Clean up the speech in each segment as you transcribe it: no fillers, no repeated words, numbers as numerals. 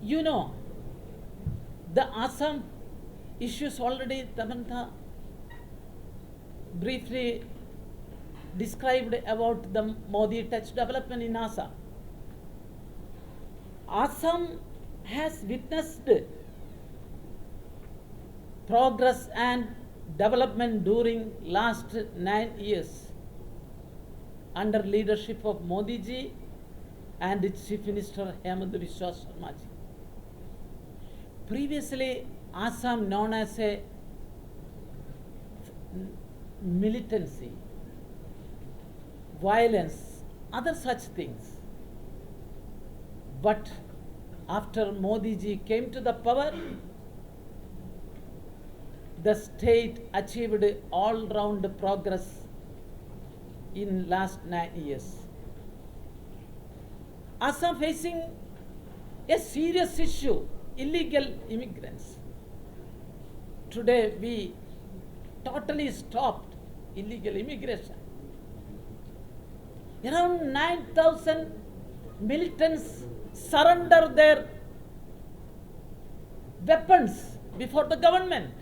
You know, the Assam issues already Tamantha briefly described about the Modi touch development in Assam. Assam has witnessed progress and development during last 9 years under leadership of Modi ji and its Chief Minister Hemant Biswa Sharma ji. Previously, Assam known as a militancy, violence, other such things. But after Modi ji came to the power, the state achieved all-round progress in last 9 years. Assam facing a serious issue, illegal immigrants. Today we totally stopped illegal immigration. Around 9,000 militants surrender their weapons before the government.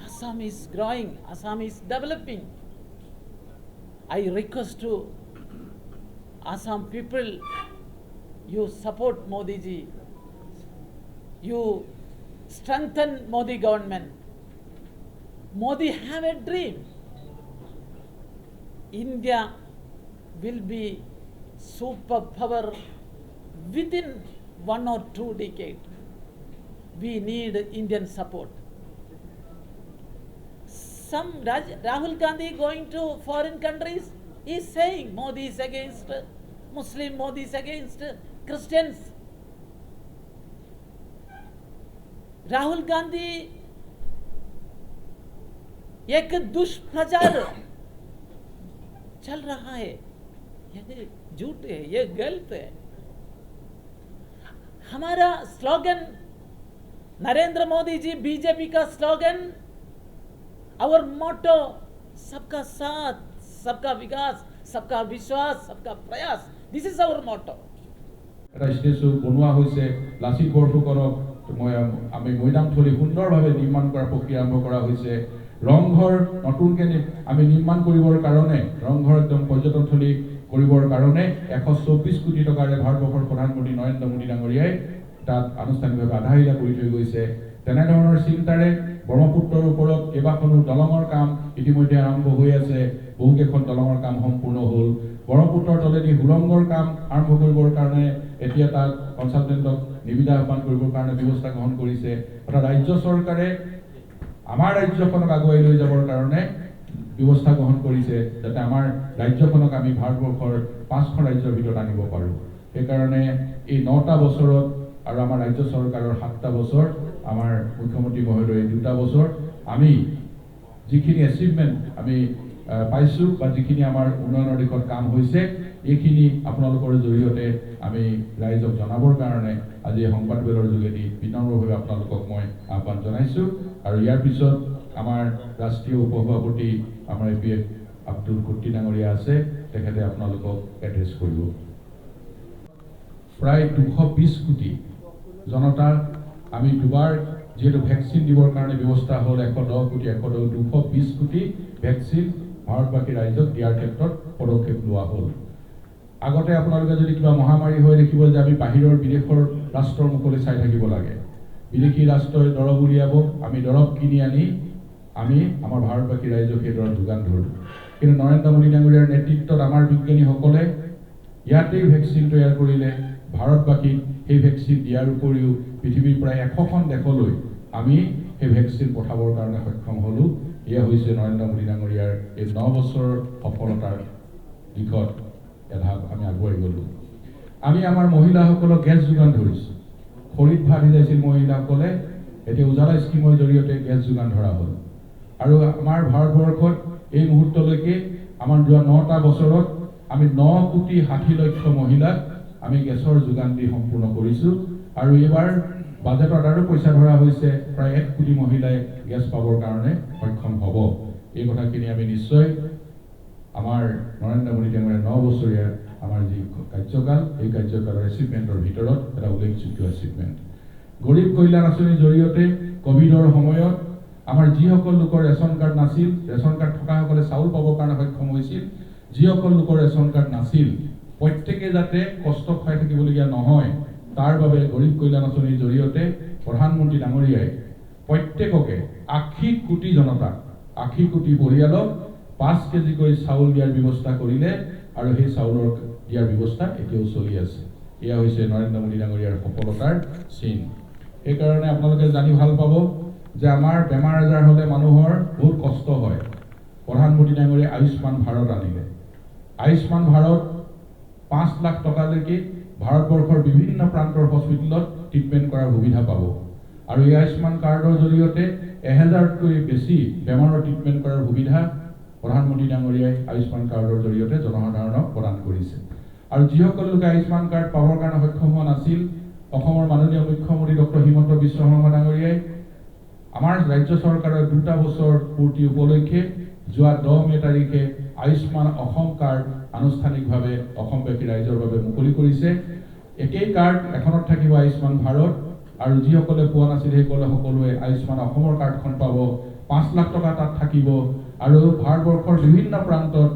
Assam is growing, Assam is developing. I request to Assam people, you support Modi ji, you strengthen Modi government. Modi have a dream. India will be superpower within 1 or 2 decades. We need Indian support. Some Rahul Gandhi going to foreign countries is saying Modi is against Muslim, Modi is against Christians. Rahul Gandhi एक दुष्प्रचार चल रहा है, ये झूठ है, ये गलत है. हमारा स्लोगन नरेंद्र मोदी जी बीजेपी का स्लोगन, आवर मोटो सबका साथ, सबका विकास, सबका विश्वास, सबका प्रयास. This is our motto. ৰাষ্ট্ৰীয় বনোৱা হৈছে লাচিত বৰফুকনক আমি মৈদামথলী সুন্দৰভাৱে নিৰ্মাণ কৰাৰ প্ৰক্ৰিয়া আৰম্ভ কৰা হৈছে. ৰংঘৰ নতুনকৈ আমি নিৰ্মাণ কৰিবৰ কাৰণে, ৰংঘৰ একদম পৰ্যটনথলী কৰিবৰ কাৰণে 124 কোটি টকাৰে ভাৰতবৰ্ষৰ প্ৰধানমন্ত্ৰী নৰেন্দ্ৰ মোদী ডাঙৰীয়াই তাত আনুষ্ঠানিকভাৱে আধাৰিলা কৰি থৈ গৈছে. তেনেধৰণৰ চিন্তাৰে ব্ৰহ্মপুত্ৰৰ ওপৰত কেইবাখনো দলঙৰ কাম ইতিমধ্যে আৰম্ভ হৈ আছে. বহুকেইখন দলঙৰ কাম সম্পূৰ্ণ হ'ল. ব্ৰহ্মপুত্ৰৰ তলেদি সুৰংগৰ কাম আৰম্ভ কৰিবৰ কাৰণে এতিয়া তাত কনচালটেণ্টক নিবিদা আহ্বান কৰিবৰ কাৰণে ব্যৱস্থা গ্ৰহণ কৰিছে. অৰ্থাৎ ৰাজ্য চৰকাৰে আমাৰ ৰাজ্যখনক আগুৱাই লৈ যাবৰ কাৰণে ব্যৱস্থা গ্ৰহণ কৰিছে, যাতে আমাৰ ৰাজ্যখনক আমি ভাৰতবৰ্ষৰ 5খন ৰাজ্যৰ ভিতৰত আনিব পাৰোঁ. সেইকাৰণে এই 9টা বছৰত আৰু আমাৰ ৰাজ্য চৰকাৰৰ 7টা বছৰ, আমাৰ মুখ্যমন্ত্ৰী মহোদয়ে 2টা বছৰ, আমি যিখিনি এচিভমেণ্ট আমি পাইছোঁ বা যিখিনি আমাৰ উন্নয়নৰ দিশত কাম হৈছে, এইখিনি আপোনালোকৰ জৰিয়তে আমি ৰাইজক জনাবৰ কাৰণে আজি সংবাদমেলৰ যোগেদি বিনম্ৰভাৱে আপোনালোকক মই আহ্বান জনাইছোঁ. আৰু ইয়াৰ পিছত আমাৰ ৰাষ্ট্ৰীয় উপসভাপতি আমাৰ APF আব্দুল কুৰ্তি ডাঙৰীয়া আছে, তেখেতে আপোনালোকক এড্ৰেছ কৰিব. প্ৰায় 220 কোটি জনতাক আমি দুবাৰ যিহেতু ভেকচিন দিবৰ কাৰণে ব্যৱস্থা হ'ল, 110 কোটি 220 কোটি ভেকচিন ভাৰতবাসী ৰাইজক দিয়াৰ ক্ষেত্ৰত পদক্ষেপ লোৱা হ'ল. আগতে আপোনালোকে যদি কিবা মহামাৰী হৈ দেখিব যে আমি বাহিৰৰ বিদেশৰ ৰাষ্ট্ৰৰ মুখলৈ চাই থাকিব লাগে. বিদেশী ৰাষ্ট্ৰই দৰৱ উলিয়াব, আমি দৰৱ কিনি আনি আমি আমাৰ ভাৰতবাসী ৰাইজক সেই দৰৱ যোগান ধৰোঁ. কিন্তু নৰেন্দ্ৰ মোদী ডাঙৰীয়াৰ নেতৃত্বত আমাৰ বিজ্ঞানীসকলে ইয়াতেই ভেকচিন তৈয়াৰ কৰিলে. ভাৰতবাসীক সেই ভেকচিন দিয়াৰ উপৰিও পৃথিৱীৰ প্ৰায় 100খন দেশলৈ আমি সেই ভেকচিন পঠাবৰ কাৰণে সক্ষম হ'লোঁ. এয়া হৈছে নৰেন্দ্ৰ মোদী ডাঙৰীয়াৰ এই 9 বছৰৰ সফলতাৰ দিশত এধাপ আমি আগুৱাই গ'লোঁ. আমি আমাৰ মহিলাসকলক গেছ যোগান ধৰিছোঁ. খৰিত ভাত সিজাইছিল মহিলাসকলে, এতিয়া উজালা স্কিমৰ জৰিয়তে গেছ যোগান ধৰা হ'ল. আৰু আমাৰ ভাৰতবৰ্ষত এই মুহূৰ্তলৈকে আমাৰ যোৱা 9টা বছৰত আমি 9 কোটি 60 লক্ষ মহিলাক আমি গেছৰ যোগান দি সম্পূৰ্ণ কৰিছোঁ. আৰু এইবাৰ বাজেটত আৰু পইচা ধৰা হৈছে, প্ৰায় 1 কোটি মহিলাই গেছ পাবৰ কাৰণে সক্ষম হ'ব. এই কথাখিনি আমি নিশ্চয় আমাৰ নৰেন্দ্ৰ মোদী ডাঙৰীয়াৰ 9 বছৰীয়া আমাৰ যি কাৰ্যকাল এই কাৰ্যকালৰ এচিভমেণ্টৰ ভিতৰত এটা উল্লেখযোগ্য এচিভমেণ্ট। গৰীব কল্যাণ আঁচনিৰ জৰিয়তে কোভিডৰ সময়ত আমাৰ যিসকল লোকৰ ৰেচন কাৰ্ড নাছিল, ৰেচন কাৰ্ড থকাসকলে চাউল পাবৰ কাৰণে সক্ষম হৈছিল, যিসকল লোকৰ ৰেচন কাৰ্ড নাছিল প্ৰত্যেকে যাতে কষ্ট খাই থাকিবলগীয়া নহয় তাৰ বাবে গৰীব কল্যাণ আঁচনিৰ জৰিয়তে প্ৰধানমন্ত্ৰী ডাঙৰীয়াই প্ৰত্যেককে 80 কোটি জনতাক 80 কোটি পৰিয়ালক 5 কেজিকৈ চাউল দিয়াৰ ব্যৱস্থা কৰিলে আৰু সেই চাউলৰ দিয়াৰ ব্যৱস্থা এতিয়াও চলি আছে। এয়া হৈছে নৰেন্দ্ৰ মোদী ডাঙৰীয়াৰ সফলতাৰ চিন। সেইকাৰণে আপোনালোকে জানি ভাল পাব যে আমাৰ বেমাৰ আজাৰ হ'লে মানুহৰ বহুত কষ্ট হয়। প্ৰধানমন্ত্ৰী ডাঙৰীয়াই আয়ুষ্মান ভাৰত আনিলে। আয়ুষ্মান ভাৰত 5 লাখ টকালৈকে ভাৰতবৰ্ষৰ বিভিন্ন প্ৰান্তৰ হস্পিটেলত ট্ৰিটমেণ্ট কৰাৰ সুবিধা পাব আৰু এই আয়ুষ্মান কাৰ্ডৰ জৰিয়তে 1000তকৈ বেছি বেমাৰৰ ট্ৰিটমেণ্ট কৰাৰ সুবিধা প্ৰধানমন্ত্ৰী ডাঙৰীয়াই আয়ুষ্মান কাৰ্ডৰ জৰিয়তে জনসাধাৰণক প্ৰদান কৰিছে। আৰু যিসকল লোকে আয়ুষ্মান কাৰ্ড পাবৰ কাৰণে সক্ষম হোৱা নাছিল, অসমৰ মাননীয় মুখ্যমন্ত্ৰী ডক্টৰ হিমন্ত বিশ্ব শৰ্মা ডাঙৰীয়াই আমাৰ ৰাজ্য চৰকাৰৰ 2টা বছৰ পূৰ্তি উপলক্ষে যোৱা 10 মে তাৰিখে আয়ুষ্মান অসম কাৰ্ড আনুষ্ঠানিকভাৱে অসমবাসী ৰাইজৰ বাবে মুকলি কৰিছে। একেই কাৰ্ড এখনত থাকিব আয়ুষ্মান ভাৰত আৰু যিসকলে পোৱা নাছিল সেইসকলে সকলোৱে আয়ুষ্মান অসমৰ কাৰ্ডখন পাব। 5 লাখ টকা তাত থাকিব আৰু ভাৰতবৰ্ষৰ বিভিন্ন প্ৰান্তত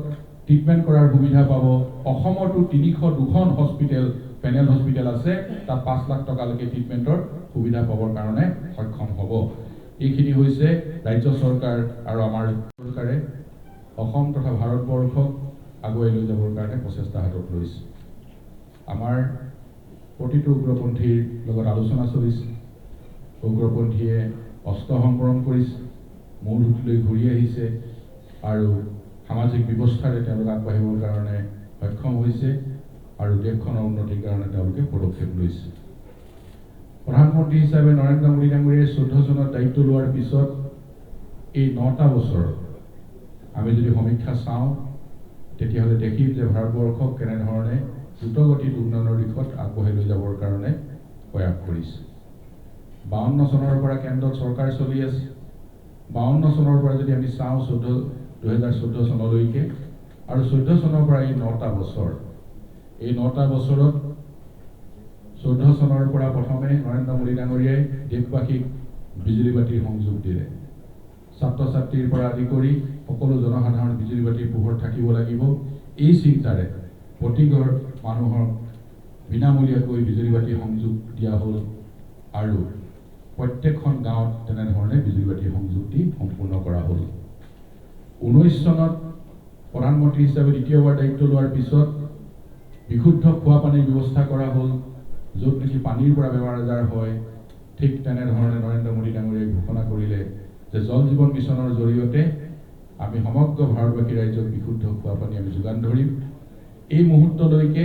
ট্ৰিটমেণ্ট কৰাৰ সুবিধা পাব। অসমতো 302খন হস্পিটেল পেনেল হস্পিটেল আছে, তাত 5 লাখ টকালৈকে ট্ৰিটমেণ্টৰ সুবিধা পাবৰ কাৰণে সক্ষম হ'ব। এইখিনি হৈছে ৰাজ্য চৰকাৰ আৰু আমাৰ চৰকাৰে অসম তথা ভাৰতবৰ্ষক আগুৱাই লৈ যাবৰ কাৰণে প্ৰচেষ্টা হাতত লৈছে। আমাৰ প্ৰতিটো উগ্ৰপন্থীৰ লগত আলোচনা চলিছে। উগ্ৰপন্থীয়ে অস্ত্ৰ সম্বৰণ কৰিছে, মূৰ ধুতিলৈ ঘূৰি আহিছে আৰু সামাজিক ব্যৱস্থাৰে তেওঁলোক আগবাঢ়িবৰ কাৰণে সক্ষম হৈছে আৰু দেশখনৰ উন্নতিৰ কাৰণে তেওঁলোকে পদক্ষেপ লৈছে। প্ৰধানমন্ত্ৰী হিচাপে নৰেন্দ্ৰ মোদী ডাঙৰীয়াই 14 চনত দায়িত্ব লোৱাৰ পিছত এই 9টা বছৰ আমি যদি সমীক্ষা চাওঁ তেতিয়াহ'লে দেখিম যে ভাৰতবৰ্ষক কেনেধৰণে দ্ৰুতগতিত উন্নয়নৰ দিশত আগবঢ়াই লৈ যাবৰ কাৰণে প্ৰয়াস কৰিছে। 52 চনৰ পৰা কেন্দ্ৰত চৰকাৰ চলি আছে। 52 চনৰ পৰা যদি আমি চাওঁ 2014 চনলৈকে আৰু 14 চনৰ পৰা এই 9টা বছৰ, এই 9টা বছৰত 14 চনৰ পৰা প্ৰথমে নৰেন্দ্ৰ মোদী ডাঙৰীয়াই দেশবাসীক বিজুলী বাতিৰ সংযোগ দিলে। ছাত্ৰ ছাত্ৰীৰ পৰা আদি কৰি সকলো জনসাধাৰণ বিজুলী বাতিৰ পোহৰ থাকিব লাগিব, এই চিন্তাৰে প্ৰতি ঘৰ মানুহক বিনামূলীয়াকৈ বিজুলী বাতি সংযোগ দিয়া হ'ল আৰু প্ৰত্যেকখন গাঁৱত তেনেধৰণে বিজুলী বাতিৰ সংযোগ দি সম্পূৰ্ণ কৰা হ'ল। 19 চনত প্ৰধানমন্ত্ৰী হিচাপে দ্বিতীয়বাৰ দায়িত্ব লোৱাৰ পিছত বিশুদ্ধ খোৱা পানীৰ ব্যৱস্থা কৰা হ'ল। য'ত নেকি পানীৰ পৰা বেমাৰ আজাৰ হয়, ঠিক তেনেধৰণে নৰেন্দ্ৰ মোদী ডাঙৰীয়াই ঘোষণা কৰিলে যে জল জীৱন মিছনৰ জৰিয়তে আমি সমগ্ৰ ভাৰতবাসী ৰাইজক বিশুদ্ধ খোৱা পানী আমি যোগান ধৰিম। এই মুহূৰ্তলৈকে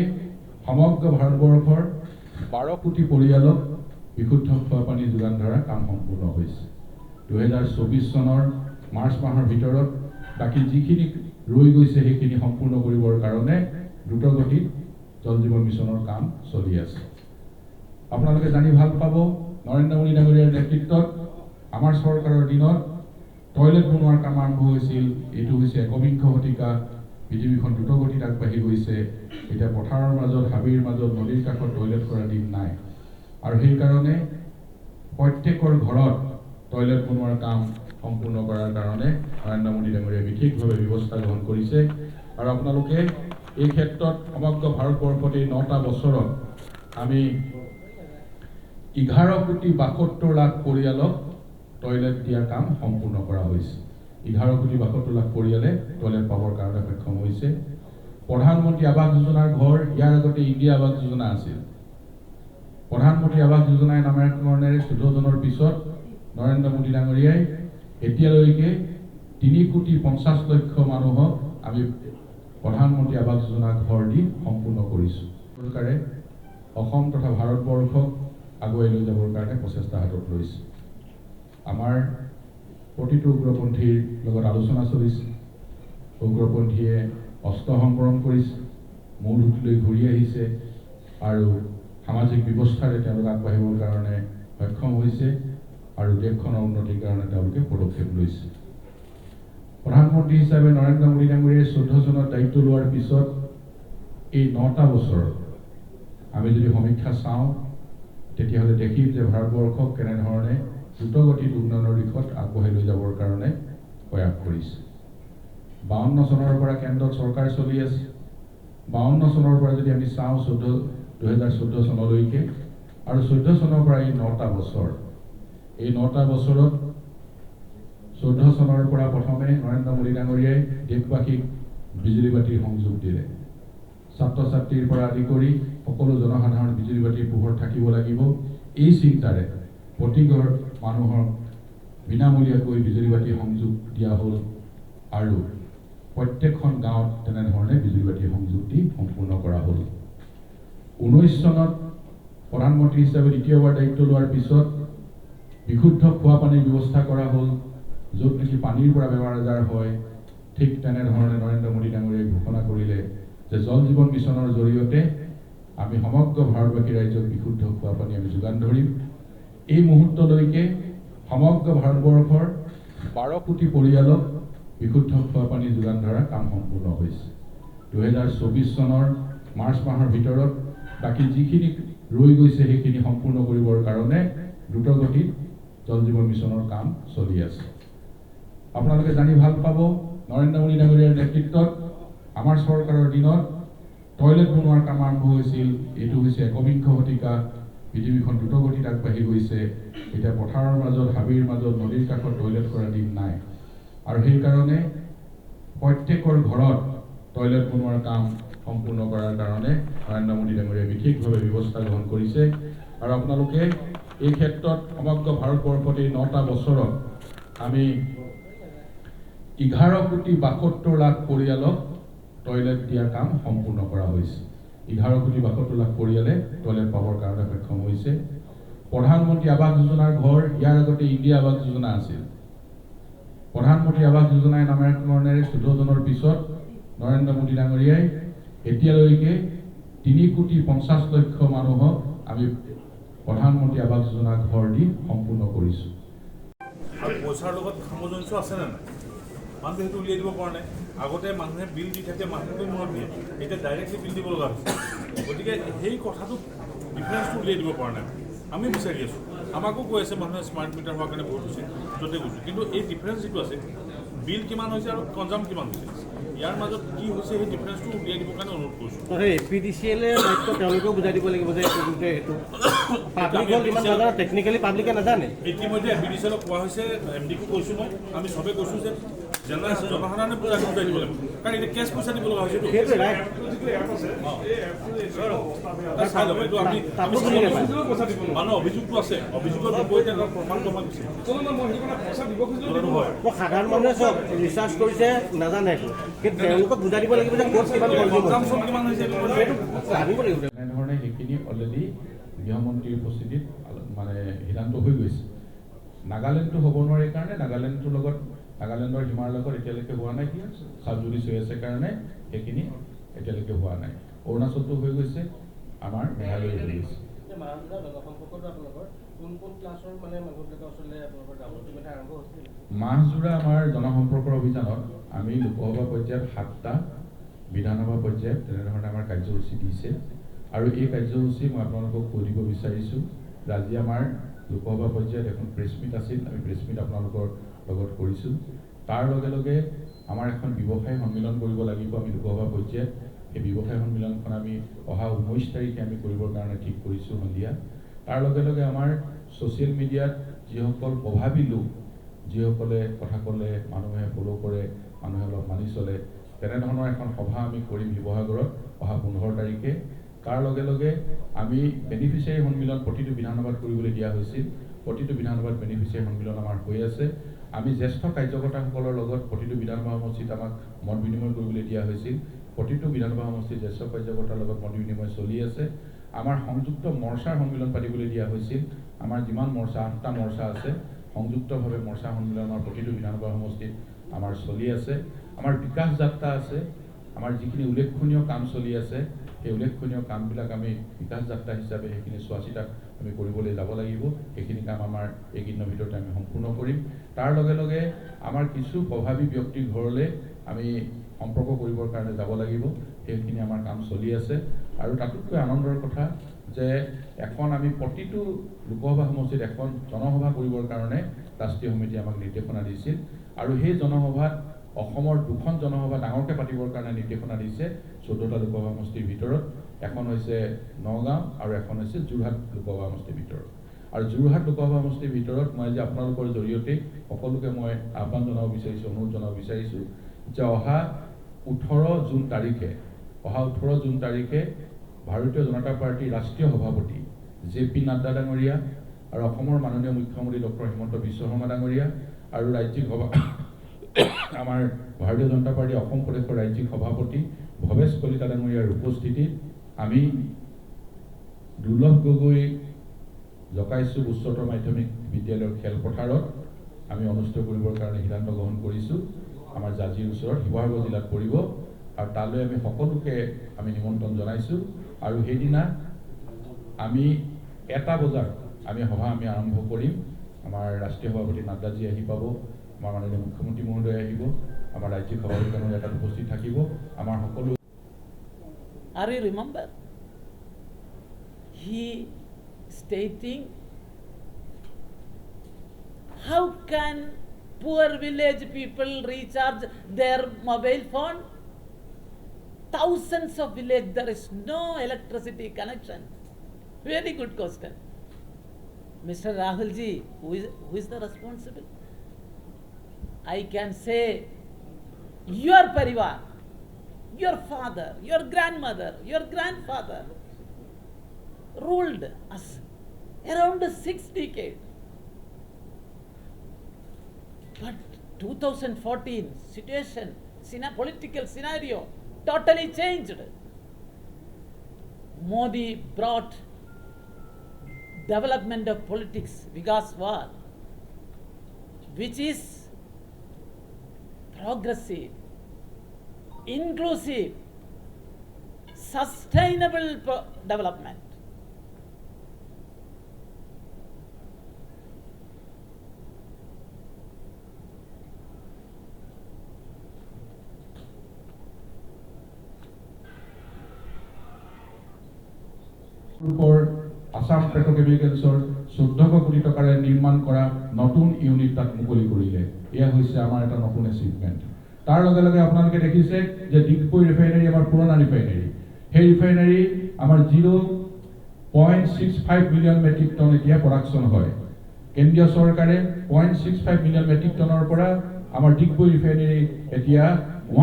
সমগ্ৰ ভাৰতবৰ্ষৰ 12 কোটি পৰিয়ালক বিশুদ্ধ খোৱা পানী যোগান ধৰা কাম সম্পূৰ্ণ হৈছে। 2024 চনৰ মাৰ্চ মাহৰ ভিতৰত বাকী যিখিনি ৰৈ গৈছে সেইখিনি সম্পূৰ্ণ কৰিবৰ কাৰণে দ্ৰুতগতিত জল জীৱন মিছনৰ কাম চলি আছে। আপোনালোকে জানি ভাল পাব নৰেন্দ্ৰ মোদী ডাঙৰীয়াৰ নেতৃত্বত আমাৰ চৰকাৰৰ দিনত টয়লেট বনোৱাৰ কাম আৰম্ভ হৈছিল। এইটো হৈছে 21 শতিকা। পৃথিৱীখন দ্ৰুতগতিত আগবাঢ়ি গৈছে। এতিয়া পথাৰৰ মাজত, হাবিৰ মাজত, নদীৰ কাষত টয়লেট কৰা দিন নাই আৰু সেইকাৰণে প্ৰত্যেকৰ ঘৰত টয়লেট বনোৱাৰ কাম সম্পূৰ্ণ কৰাৰ কাৰণে নৰেন্দ্ৰ মোদী ডাঙৰীয়াই বিশেষভাৱে ব্যৱস্থা গ্ৰহণ কৰিছে। আৰু আপোনালোকে এই ক্ষেত্ৰত সমগ্ৰ ভাৰতবৰ্ষত এই 9টা বছৰত আমি 11 কোটি 72 লাখ পৰিয়ালক টয়লেট দিয়াৰ কাম সম্পূৰ্ণ কৰা হৈছে। 11 কোটি 72 লাখ পৰিয়ালে টয়লেট পাবৰ কাৰণে সক্ষম হৈছে। প্ৰধানমন্ত্ৰী আৱাস যোজনাৰ ঘৰ, ইয়াৰ আগতে ইন্দিৰা আৱাস যোজনা আছিল। প্ৰধানমন্ত্ৰী আৱাস যোজনাৰ নামকৰণেৰে 14 জনৰ পিছত নৰেন্দ্ৰ মোদী ডাঙৰীয়াই এতিয়ালৈকে 3 কোটি 50 লক্ষ মানুহক আমি প্ৰধানমন্ত্ৰী আৱাস যোজনা ঘৰ দি সম্পূৰ্ণ কৰিছোঁ। চৰকাৰে অসম তথা ভাৰতবৰ্ষক আগুৱাই লৈ যাবৰ কাৰণে প্ৰচেষ্টা হাতত লৈছে। আমাৰ প্ৰতিটো উগ্ৰপন্থীৰ লগত আলোচনা চলিছে। উগ্ৰপন্থীয়ে অস্ত্ৰ সম্বৰণ কৰিছে, মূৰ ধুতিলৈ ঘূৰি আহিছে আৰু সামাজিক ব্যৱস্থাৰে তেওঁলোক আগবাঢ়িবৰ কাৰণে সক্ষম হৈছে আৰু দেশখনৰ উন্নতিৰ কাৰণে তেওঁলোকে পদক্ষেপ লৈছে। প্ৰধানমন্ত্ৰী হিচাপে নৰেন্দ্ৰ মোদী ডাঙৰীয়াই 14 চনত দায়িত্ব লোৱাৰ পিছত এই 9টা বছৰত আমি যদি সমীক্ষা চাওঁ তেতিয়াহ'লে দেখিম যে ভাৰতবৰ্ষক কেনেধৰণে দ্ৰুতগতিত উন্নয়নৰ দিশত আগবঢ়াই লৈ যাবৰ কাৰণে প্ৰয়াস কৰিছে। 52 চনৰ পৰা কেন্দ্ৰত চৰকাৰ চলি আছে। 52 চনৰ পৰা যদি আমি চাওঁ 2014 চনলৈকে আৰু 14 চনৰ পৰা এই 9টা বছৰ, এই 9টা বছৰত 14 চনৰ পৰা প্ৰথমে নৰেন্দ্ৰ মোদী ডাঙৰীয়াই দেশবাসীক বিজুলী বাতিৰ সংযোগ দিলে। ছাত্ৰ ছাত্ৰীৰ পৰা আদি কৰি সকলো জনসাধাৰণ বিজুলী বাতিৰ পোহৰ থাকিব লাগিব, এই চিন্তাৰে প্ৰতি ঘৰ মানুহৰ বিনামূলীয়াকৈ বিজুলী বাতি সংযোগ দিয়া হ'ল আৰু প্ৰত্যেকখন গাঁৱত তেনেধৰণে বিজুলী বাতি সংযোগ দি সম্পূৰ্ণ কৰা হ'ল। 19 চনত প্ৰধানমন্ত্ৰী হিচাপে দ্বিতীয়বাৰ দায়িত্ব লোৱাৰ পিছত বিশুদ্ধ খোৱা পানীৰ ব্যৱস্থা কৰা হ'ল, য'ত নেকি পানীৰ পৰা বেমাৰ আজাৰ হয়। ঠিক তেনেধৰণে নৰেন্দ্ৰ মোদী ডাঙৰীয়াই ঘোষণা কৰিলে যে জল জীৱন মিছনৰ জৰিয়তে আমি সমগ্ৰ ভাৰতবাসী ৰাইজক বিশুদ্ধ খোৱা পানী আমি যোগান ধৰিম। এই মুহূৰ্তলৈকে সমগ্ৰ ভাৰতবৰ্ষৰ 12 কোটি পৰিয়ালক বিশুদ্ধ খোৱা পানী যোগান ধৰা কাম সম্পূৰ্ণ হৈছে। 2024 চনৰ মাৰ্চ মাহৰ ভিতৰত বাকী যিখিনি ৰৈ গৈছে সেইখিনি সম্পূৰ্ণ কৰিবৰ কাৰণে দ্ৰুতগতিত জল জীৱন মিছনৰ কাম চলি আছে। আপোনালোকে জানি ভাল পাব, নৰেন্দ্ৰ মোদী ডাঙৰীয়াৰ নেতৃত্বত আমাৰ চৰকাৰৰ দিনত টয়লেট বনোৱাৰ কাম আৰম্ভ হৈছিল। এইটো হৈছে 21 শতিকা। পৃথিৱীখন দ্ৰুতগতিত আগবাঢ়ি গৈছে। এতিয়া পথাৰৰ মাজত, হাবিৰ মাজত, নদীৰ কাষত টয়লেট কৰা দিন নাই আৰু সেইকাৰণে প্ৰত্যেকৰ ঘৰত টয়লেট বনোৱাৰ কাম সম্পূৰ্ণ কৰাৰ কাৰণে নৰেন্দ্ৰ মোদী ডাঙৰীয়াই বিশেষভাৱে ব্যৱস্থা গ্ৰহণ কৰিছে। আৰু আপোনালোকে এই ক্ষেত্ৰত সমগ্ৰ ভাৰতবৰ্ষত এই 9টা বছৰত আমি 11 কোটি 72 লাখ পৰিয়ালক টয়লেট দিয়াৰ কাম সম্পূৰ্ণ কৰা হৈছে। 11 কোটি 72 লাখ পৰিয়ালে টয়লেট পাবৰ কাৰণে সক্ষম হৈছে। প্ৰধানমন্ত্ৰী আৱাস যোজনাৰ ঘৰ, ইয়াৰ আগতে ইন্দিৰা আৱাস যোজনা আছিল। প্ৰধানমন্ত্ৰী আৱাস যোজনাৰ নামকৰণেৰে 14 জনৰ পিছত নৰেন্দ্ৰ মোদী ডাঙৰীয়াই এতিয়ালৈকে 3 কোটি 50 লক্ষ মানুহক আমি প্ৰধানমন্ত্ৰী আৱাস যোজনা ঘৰ দি সম্পূৰ্ণ কৰিছোঁ। আৰু পইচাৰ লগত সামঞ্জস্য আছে নে নাই? মানুহে সেইটো উলিয়াই দিব পৰা নাই। আগতে মানুহে বিল দি থাকে, মানুহে মূৰত দিয়ে, এতিয়া ডাইৰেক্টলি বিল দিব লগা হৈছে। গতিকে সেই কথাটো ডিফাৰেঞ্চটো উলিয়াই দিব পৰা নাই। আমি বিচাৰি আছোঁ, আমাকো কৈ আছে মানুহে স্মাৰ্ট মিটাৰ হোৱাৰ কাৰণে বহুত হৈছে, য'তে গৈছোঁ। কিন্তু এই ডিফাৰেঞ্চ যিটো আছে, বিল কিমান হৈছে আৰু কনজাম কিমান হৈছে, ইয়াৰ মাজত কি হৈছে সেই ডিফাৰেঞ্চটো উলিয়াই দিবৰ কাৰণে অনুৰোধ কৰিছোঁ। APDCL দায়িত্ব তেওঁলোকেও বুজাই দিব লাগিব যে সেইটো পাব্লিক ইমান নাজানে, টেকনিকেলি পাব্লিকে নাজানে। ইতিমধ্যে APDCLক কোৱা হৈছে, MD-কো কৈছোঁ মই, আমি চবেই কৈছোঁ যে জনসাধাৰণে বুজাই দিব লাগিব, কাৰণ এতিয়া কেছ পইচা দিব লগা হৈছে। মানুহ অভিযোগটো আছে, অভিযোগৰ বিপৰীতে প্ৰমাণ জমা দিছে। সাধাৰণ মানুহে চব ৰিচাৰ্চ কৰিছে, নাজানে কিন্তু তেওঁলোকক বুজাই দিব লাগিব যে ক'ত কিমান হৈছে জানিব লাগিব। এনেধৰণে সেইখিনি অলৰেডি গৃহমন্ত্ৰীৰ উপস্থিতিত মানে সিদ্ধান্ত হৈ গৈছে। নাগালেণ্ডটো হ'ব নোৱাৰে কাৰণে নাগালেণ্ডৰ সীমাৰ লগত এতিয়ালৈকে হোৱা নাই, চাবজুডিচ হৈ আছে কাৰণে সেইখিনি এতিয়ালৈকে হোৱা নাই। অৰুণাচলটো হৈ গৈছে, আমাৰ মেঘালয় হৈ গৈছে। মাহজোৰা আমাৰ জনসম্পৰ্কৰ অভিযানত আমি লোকসভা পৰ্যায়ত 7টা, বিধানসভা পৰ্যায়ত তেনেধৰণে আমাৰ কাৰ্যসূচী দিছে। আৰু এই কাৰ্যসূচী মই আপোনালোকক কৈ দিব বিচাৰিছোঁ যে আজি আমাৰ লোকসভা পৰ্যায়ত এখন প্ৰেছ মিট আছিল, আমি প্ৰেছ মিট আপোনালোকৰ লগত কৰিছোঁ। তাৰ লগে লগে আমাৰ এখন ব্যৱসায় সন্মিলন কৰিব লাগিব আমি লোকসভা পৰ্যায়ত। এই ব্যৱসায় সন্মিলনখন আমি অহা 19 তাৰিখে আমি কৰিবৰ কাৰণে ঠিক কৰিছোঁ সন্ধিয়া। তাৰ লগে লগে আমাৰ ছ'চিয়েল মিডিয়াত যিসকল প্ৰভাৱী লোক, যিসকলে কথা ক'লে মানুহে ফ'ল' কৰে, মানুহে অলপ মানি চলে, তেনেধৰণৰ এখন সভা আমি কৰিম শিৱসাগৰত অহা 15 তাৰিখে। তাৰ লগে লগে আমি বেনিফিচিয়াৰী সন্মিলন প্ৰতিটো বিধানসভাত কৰিবলৈ দিয়া হৈছিল। প্ৰতিটো বিধানসভাত বেনিফিচিয়াৰী সন্মিলন আমাৰ হৈ আছে। আমি জ্যেষ্ঠ কাৰ্যকৰ্তাসকলৰ লগত প্ৰতিটো বিধানসভা সমষ্টিত আমাক মত বিনিময় কৰিবলৈ দিয়া হৈছিল। প্ৰতিটো বিধানসভা সমষ্টিত জ্যেষ্ঠ কাৰ্যকৰ্তাৰ লগত মত বিনিময় চলি আছে। আমাৰ সংযুক্ত মৰ্চাৰ সন্মিলন পাতিবলৈ দিয়া হৈছিল। আমাৰ যিমান মৰ্চা, 8টা মৰ্চা আছে, সংযুক্তভাৱে মৰ্চা সন্মিলন আমাৰ প্ৰতিটো বিধানসভা সমষ্টিত আমাৰ চলি আছে। আমাৰ বিকাশ যাত্ৰা আছে, আমাৰ যিখিনি উল্লেখনীয় কাম চলি আছে, সেই উল্লেখনীয় কামবিলাক আমি বিকাশ যাত্ৰা হিচাপে সেইখিনি চোৱাচিতা আমি কৰিবলৈ যাব লাগিব। সেইখিনি কাম আমাৰ এইকেইদিনৰ ভিতৰতে আমি সম্পূৰ্ণ কৰিম। তাৰ লগে লগে আমাৰ কিছু প্ৰভাৱী ব্যক্তিৰ ঘৰলৈ আমি সম্পৰ্ক কৰিবৰ কাৰণে যাব লাগিব। সেইখিনি আমাৰ কাম চলি আছে আৰু তাতোতকৈ আনন্দৰ কথা যে এখন আমি প্ৰতিটো লোকসভা সমষ্টিত এখন জনসভা কৰিবৰ কাৰণে ৰাষ্ট্ৰীয় সমিতিয়ে আমাক নিৰ্দেশনা দিছিল আৰু সেই জনসভাত অসমৰ দুখন জনসভা ডাঙৰকৈ পাতিবৰ কাৰণে নিৰ্দেশনা দিছে 14টা লোকসভা সমষ্টিৰ ভিতৰত এখন হৈছে নগাঁও আৰু এখন হৈছে যোৰহাট লোকসভা সমষ্টিৰ ভিতৰত আৰু যোৰহাট লোকসভা সমষ্টিৰ ভিতৰত মই যে আপোনালোকৰ জৰিয়তে সকলোকে মই আহ্বান জনাব বিচাৰিছোঁ অনুৰোধ জনাব বিচাৰিছোঁ যে অহা 18 জুন তাৰিখে ভাৰতীয় জনতা পাৰ্টীৰ ৰাষ্ট্ৰীয় সভাপতি JP নাড্ডা ডাঙৰীয়া আৰু অসমৰ মাননীয় মুখ্যমন্ত্ৰী ডক্টৰ হিমন্ত বিশ্ব শৰ্মা ডাঙৰীয়া আৰু ৰাজ্যিক আমাৰ ভাৰতীয় জনতা পাৰ্টী অসম প্ৰদেশৰ ৰাজ্যিক সভাপতি ভৱেশ কলিতা ডাঙৰীয়াৰ উপস্থিতিত আমি দুৰ্লভ গগৈ জকাইচুক উচ্চতৰ মাধ্যমিক বিদ্যালয়ৰ খেলপথাৰত আমি অনুষ্ঠিত কৰিবৰ কাৰণে সিদ্ধান্ত গ্ৰহণ কৰিছোঁ আমাৰ জাজিৰ ওচৰত শিৱসাগৰ জিলাত পৰিব আৰু তালৈ আমি সকলোকে আমি নিমন্ত্ৰণ জনাইছোঁ আৰু সেইদিনা আমি 1টা বজাত আমি সভা আমি আৰম্ভ কৰিম আমাৰ ৰাষ্ট্ৰীয় সভাপতি নাড্ডাজী আহি পাব আমাৰ মাননীয় মুখ্যমন্ত্ৰী মহোদয় আহিব আমাৰ ৰাজ্যিক সভাপতি এটাত উপস্থিত থাকিব আমাৰ সকলো Are you remember? He stating how can poor village people recharge their mobile phone? Thousands of villages there is no electricity connection. Very good question. Mr. Rahul ji, who is the responsible? I can say your parivar, your father, your grandmother, your grandfather ruled us around 6 decades. But 2014 situation, political scenario totally changed. Modi brought development of politics, Vikaswad, which is progressive, inclusive, sustainable development. Assam পেট্ৰকেমিকেলছৰ 14 কোটি টকাৰে নিৰ্মাণ কৰা নতুন unit তাত মুকলি কৰিলে এয়া হৈছে আমাৰ এটা নতুন এচিভমেণ্ট তাৰ লগে লগে আপোনালোকে দেখিছে যে ডিগবৈ ৰিফাইনাৰী আমাৰ পুৰণা ৰিফাইনাৰী সেই ৰিফাইনাৰী আমাৰ 0.65 মিলিয়ন মেট্ৰিক টন এতিয়া প্ৰডাকশ্যন হয় কেন্দ্ৰীয় চৰকাৰে 0.65 মিলিয়ন মেট্ৰিক টনৰ পৰা আমাৰ ডিগবৈ ৰিফাইনাৰী এতিয়া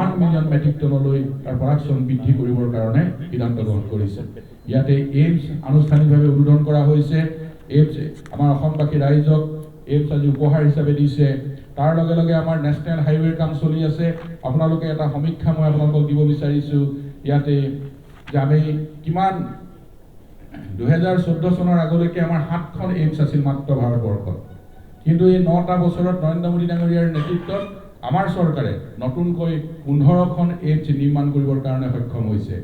1 মিলিয়ন মেট্ৰিক টনলৈ তাৰ প্ৰডাকশ্যন বৃদ্ধি কৰিবৰ কাৰণে সিদ্ধান্ত গ্ৰহণ কৰিছে ইয়াতে এইমছ আনুষ্ঠানিকভাৱে উদ্বোধন কৰা হৈছে এইমছ আমাৰ অসমবাসী ৰাইজক এইমছ আজি উপহাৰ হিচাপে দিছে তাৰ লগে লগে আমাৰ নেশ্যনেল হাইৱেৰ কাম চলি আছে আপোনালোকে এটা সমীক্ষা মই আপোনালোকক দিব বিচাৰিছোঁ ইয়াতে যে আমি কিমান 2014 চনৰ আগলৈকে আমাৰ 7খন এইমছ আছিল মাত্ৰ ভাৰতবৰ্ষত কিন্তু এই 9টা বছৰত নৰেন্দ্ৰ মোদী ডাঙৰীয়াৰ নেতৃত্বত আমাৰ চৰকাৰে নতুনকৈ 15খন এইমছ নিৰ্মাণ কৰিবৰ কাৰণে সক্ষম হৈছে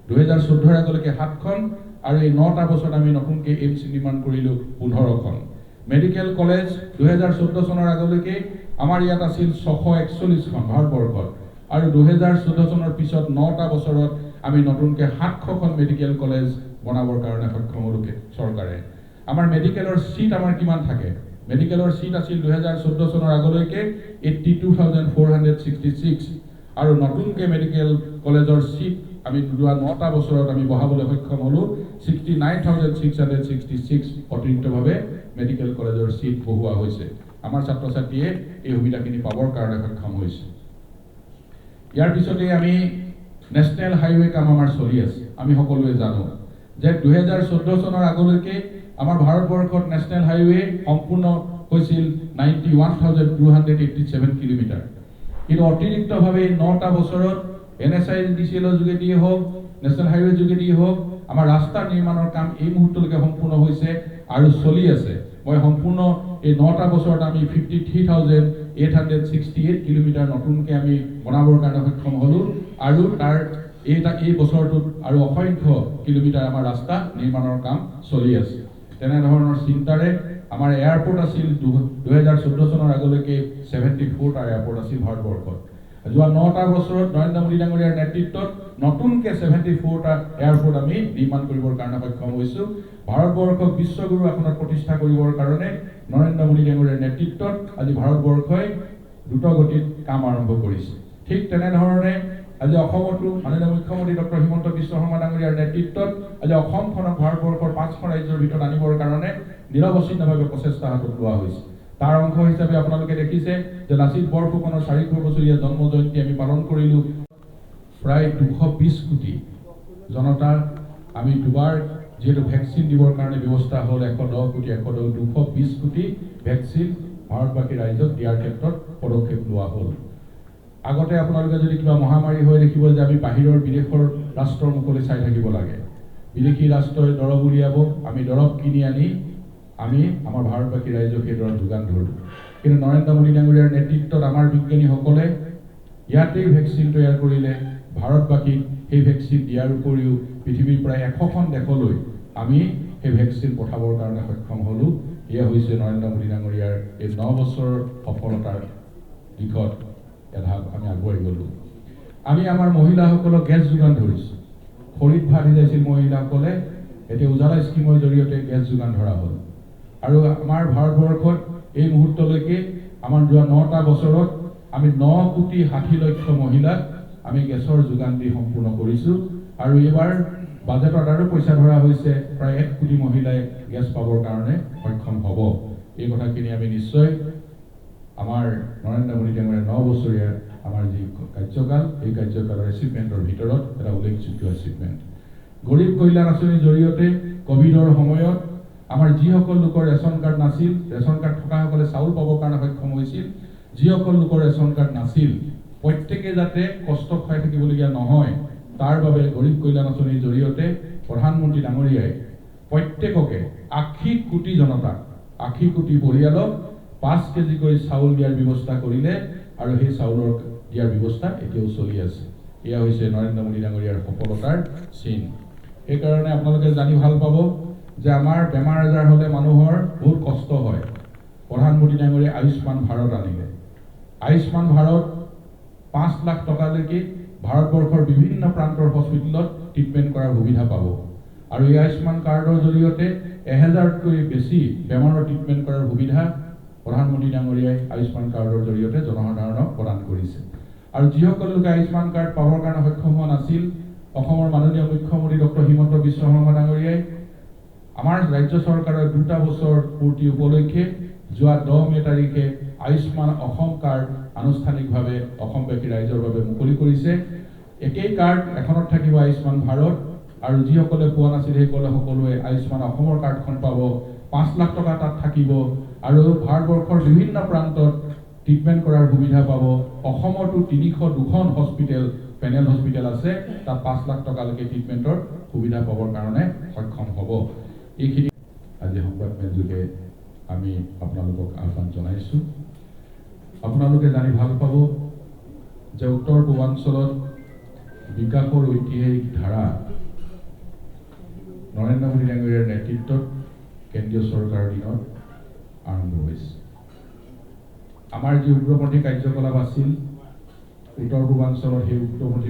2014 আগলৈকে 7খন আৰু এই 9টা বছৰত আমি নতুনকৈ এইমছ নিৰ্মাণ কৰিলোঁ 15খন মেডিকেল কলেজ 2014 চনৰ আগলৈকে আমাৰ ইয়াত আছিল 641খন ভাৰতবৰ্ষত আৰু 2014 চনৰ পিছত 9টা বছৰত আমি নতুনকৈ 700খন মেডিকেল কলেজ বনাবৰ কাৰণে সক্ষম হ'লো চৰকাৰে আমাৰ মেডিকেলৰ সিট আমাৰ কিমান থাকে মেডিকেলৰ সিট আছিল 2014 চনৰ আগলৈকে 82,466 আৰু নতুনকৈ মেডিকেল কলেজৰ সিট আমি 9টা বছৰত আমি বহাবলৈ সক্ষম হ'লো 69,666 অতিৰিক্তভাৱে মেডিকেল কলেজৰ সিট বহোৱা হৈছে আমাৰ ছাত্ৰ ছাত্ৰীয়ে এই সুবিধাখিনি পাবৰ কাৰণে সক্ষম হৈছে ইয়াৰ পিছতে আমি নেশ্যনেল হাইৱে কাম আমাৰ চলি আছে আমি সকলোৱে জানো যে 2014 চনৰ আগলৈকে আমাৰ ভাৰতবৰ্ষত নেশ্যনেল হাইৱে সম্পূৰ্ণ হৈছিল 91,287 কিলোমিটাৰ কিন্তু অতিৰিক্তভাৱে 9টা বছৰত NSIDCL যোগেদি হোক নেশ্যনেল হাইৱে যোগেদি হোক আমাৰ ৰাস্তা নিৰ্মাণৰ কাম এই মুহূৰ্তলৈকে সম্পূৰ্ণ হৈছে আৰু চলি আছে মই সম্পূৰ্ণ এই 9টা বছৰত আমি 53,868 কিলোমিটাৰ নতুনকৈ আমি বনাবৰ কাৰণে সক্ষম হ'লো আৰু তাৰ এই বছৰটোত আৰু অসংখ্য কিলোমিটাৰ আমাৰ ৰাস্তা নিৰ্মাণৰ কাম চলি আছে তেনেধৰণৰ চিন্তাৰে আমাৰ এয়াৰপোৰ্ট আছিল 2014 চনৰ আগলৈকে 74টা এয়াৰপোৰ্ট আছিল ভাৰতবৰ্ষত যোৱা 9টা বছৰত নৰেন্দ্ৰ মোদী ডাঙৰীয়াৰ নেতৃত্বত নতুনকৈ 74টা এয়াৰপোৰ্ট আমি নিৰ্মাণ কৰিবৰ কাৰণে সক্ষম হৈছোঁ। ভাৰতবৰ্ষক বিশ্বগুৰু আসনত প্ৰতিষ্ঠা কৰিবৰ কাৰণে নৰেন্দ্ৰ মোদী ডাঙৰীয়াৰ নেতৃত্বত আজি ভাৰতবৰ্ষই দ্ৰুতগতিত কাম আৰম্ভ কৰিছে। ঠিক তেনেধৰণে আজি অসমতো মাননীয় মুখ্যমন্ত্ৰী ডক্টৰ হিমন্ত বিশ্ব শৰ্মা ডাঙৰীয়াৰ নেতৃত্বত আজি অসমখনক ভাৰতবৰ্ষৰ 5খন ৰাজ্যৰ ভিতৰত আনিবৰ কাৰণে নিৰৱচ্ছিন্নভাৱে প্ৰচেষ্টা হাতত লোৱা হৈছে। তাৰ অংশ হিচাপে আপোনালোকে দেখিছে যে লাচিত বৰফুকনৰ 400 বছৰীয়া জন্ম জয়ন্তী আমি পালন কৰিলোঁ। প্ৰায় 220 কোটি জনতাক আমি দুবাৰ যিহেতু ভেকচিন দিবৰ কাৰণে ব্যৱস্থা হ'ল 110 কোটি 220 কোটি ভেকচিন ভাৰতবাসী ৰাইজক দিয়াৰ ক্ষেত্ৰত পদক্ষেপ লোৱা হ'ল। আগতে আপোনালোকে যদি কিবা মহামাৰী হৈ দেখিব যে আমি বাহিৰৰ বিদেশৰ ৰাষ্ট্ৰৰ মুখলৈ চাই থাকিব লাগে। বিদেশী ৰাষ্ট্ৰই দৰৱ উলিয়াব, আমি দৰৱ কিনি আনি আমি আমাৰ ভাৰতবাসী ৰাইজক সেই দৰৱ যোগান ধৰোঁ। কিন্তু নৰেন্দ্ৰ মোদী ডাঙৰীয়াৰ নেতৃত্বত আমাৰ বিজ্ঞানীসকলে ইয়াতেই ভেকচিন তৈয়াৰ কৰিলে। ভাৰতবাসীক সেই ভেকচিন দিয়াৰ উপৰিও পৃথিৱীৰ প্ৰায় 100খন দেশলৈ আমি সেই ভেকচিন পঠাবৰ কাৰণে সক্ষম হ'লোঁ। এয়া হৈছে নৰেন্দ্ৰ মোদী ডাঙৰীয়াৰ এই 9 বছৰৰ সফলতাৰ দিশত এঢাপ আমি আগুৱাই গ'লোঁ। আমি আমাৰ মহিলাসকলক গেছ যোগান ধৰিছোঁ। খৰিত ভাত সিজাইছিল মহিলাসকলে, এতিয়া উজালা স্কিমৰ জৰিয়তে গেছ যোগান ধৰা হ'ল। আৰু আমাৰ ভাৰতবৰ্ষত এই মুহূৰ্তলৈকে আমাৰ যোৱা 9টা বছৰত আমি 9 কোটি 60 লক্ষ মহিলাক আমি গেছৰ যোগান দি সম্পূৰ্ণ কৰিছোঁ। আৰু এইবাৰ বাজেটত আৰু পইচা ধৰা হৈছে, প্ৰায় 1 কোটি মহিলাই গেছ পাবৰ কাৰণে সক্ষম হ'ব। এই কথাখিনি আমি নিশ্চয় আমাৰ নৰেন্দ্ৰ মোদী ডাঙৰীয়াৰ 9 বছৰীয়া আমাৰ যি কাৰ্যকাল, এই কাৰ্যকালৰ এচিভমেণ্টৰ ভিতৰত এটা উল্লেখযোগ্য এচিভমেণ্ট। গৰীব কল্যাণ আঁচনিৰ জৰিয়তে কোভিডৰ সময়ত আমাৰ যিসকল লোকৰ ৰেচন কাৰ্ড নাছিল, ৰেচন কাৰ্ড থকাসকলে চাউল পাবৰ কাৰণে সক্ষম হৈছিল। যিসকল লোকৰ ৰেচন কাৰ্ড নাছিল, প্ৰত্যেকে যাতে কষ্ট খাই থাকিবলগীয়া নহয়, তাৰ বাবে গৰীব কল্যাণ আঁচনিৰ জৰিয়তে প্ৰধানমন্ত্ৰী ডাঙৰীয়াই প্ৰত্যেককে 80 কোটি জনতাক, 80 কোটি পৰিয়ালক 5 কেজিকৈ চাউল দিয়াৰ ব্যৱস্থা কৰিলে। আৰু সেই চাউলৰ দিয়াৰ ব্যৱস্থা এতিয়াও চলি আছে। এয়া হৈছে নৰেন্দ্ৰ মোদী ডাঙৰীয়াৰ সফলতাৰ চিন। সেইকাৰণে আপোনালোকে জানি ভাল পাব যে আমাৰ বেমাৰ আজাৰ হ'লে মানুহৰ বহুত কষ্ট হয়। প্ৰধানমন্ত্ৰী ডাঙৰীয়াই আয়ুষ্মান ভাৰত আনিলে। আয়ুষ্মান ভাৰত 5 লাখ টকালৈকে ভাৰতবৰ্ষৰ বিভিন্ন প্ৰান্তৰ হস্পিটেলত ট্ৰিটমেণ্ট কৰাৰ সুবিধা পাব। আৰু এই আয়ুষ্মান কাৰ্ডৰ জৰিয়তে 1000তকৈ বেছি বেমাৰৰ ট্ৰিটমেণ্ট কৰাৰ সুবিধা প্ৰধানমন্ত্ৰী ডাঙৰীয়াই আয়ুষ্মান কাৰ্ডৰ জৰিয়তে জনসাধাৰণক প্ৰদান কৰিছে। আৰু যিসকল লোকে আয়ুষ্মান কাৰ্ড পাবৰ কাৰণে সক্ষম হোৱা নাছিল, অসমৰ মাননীয় মুখ্যমন্ত্ৰী ডক্টৰ হিমন্ত বিশ্ব শৰ্মা ডাঙৰীয়াই আমাৰ ৰাজ্য চৰকাৰৰ 2টা বছৰ পূৰ্তি উপলক্ষে যোৱা 10 মে তাৰিখে আয়ুষ্মান অসম কাৰ্ড আনুষ্ঠানিকভাৱে অসমবাসী ৰাইজৰ বাবে মুকলি কৰিছে। একেই কাৰ্ড এখনত থাকিব আয়ুষ্মান ভাৰত, আৰু যিসকলে পোৱা নাছিল সেইসকলে সকলোৱে আয়ুষ্মান অসমৰ কাৰ্ডখন পাব। 5 লাখ টকা তাত থাকিব আৰু ভাৰতবৰ্ষৰ বিভিন্ন প্ৰান্তত ট্ৰিটমেণ্ট কৰাৰ সুবিধা পাব। অসমতো 302খন হস্পিটেল, পেনেল হস্পিটেল আছে, তাত 5 লাখ টকালৈকে ট্ৰিটমেণ্টৰ সুবিধা পাবৰ কাৰণে সক্ষম হ'ব। এইখিনি আজি সংবাদ মেলযোগে আমি আপোনালোকক আহ্বান জনাইছোঁ। আপোনালোকে জানি ভাল পাব যে উত্তৰ পূৰ্বাঞ্চলত বিকাশৰ ঐতিহাসিক ধাৰা নৰেন্দ্ৰ মোদী ডাঙৰীয়াৰ নেতৃত্বত কেন্দ্ৰীয় চৰকাৰৰ দিনত আৰম্ভ হৈছে। আমাৰ যি উগ্ৰপন্থী কাৰ্যকলাপ আছিল উত্তৰ পূৰ্বাঞ্চলত, সেই উগ্ৰপন্থী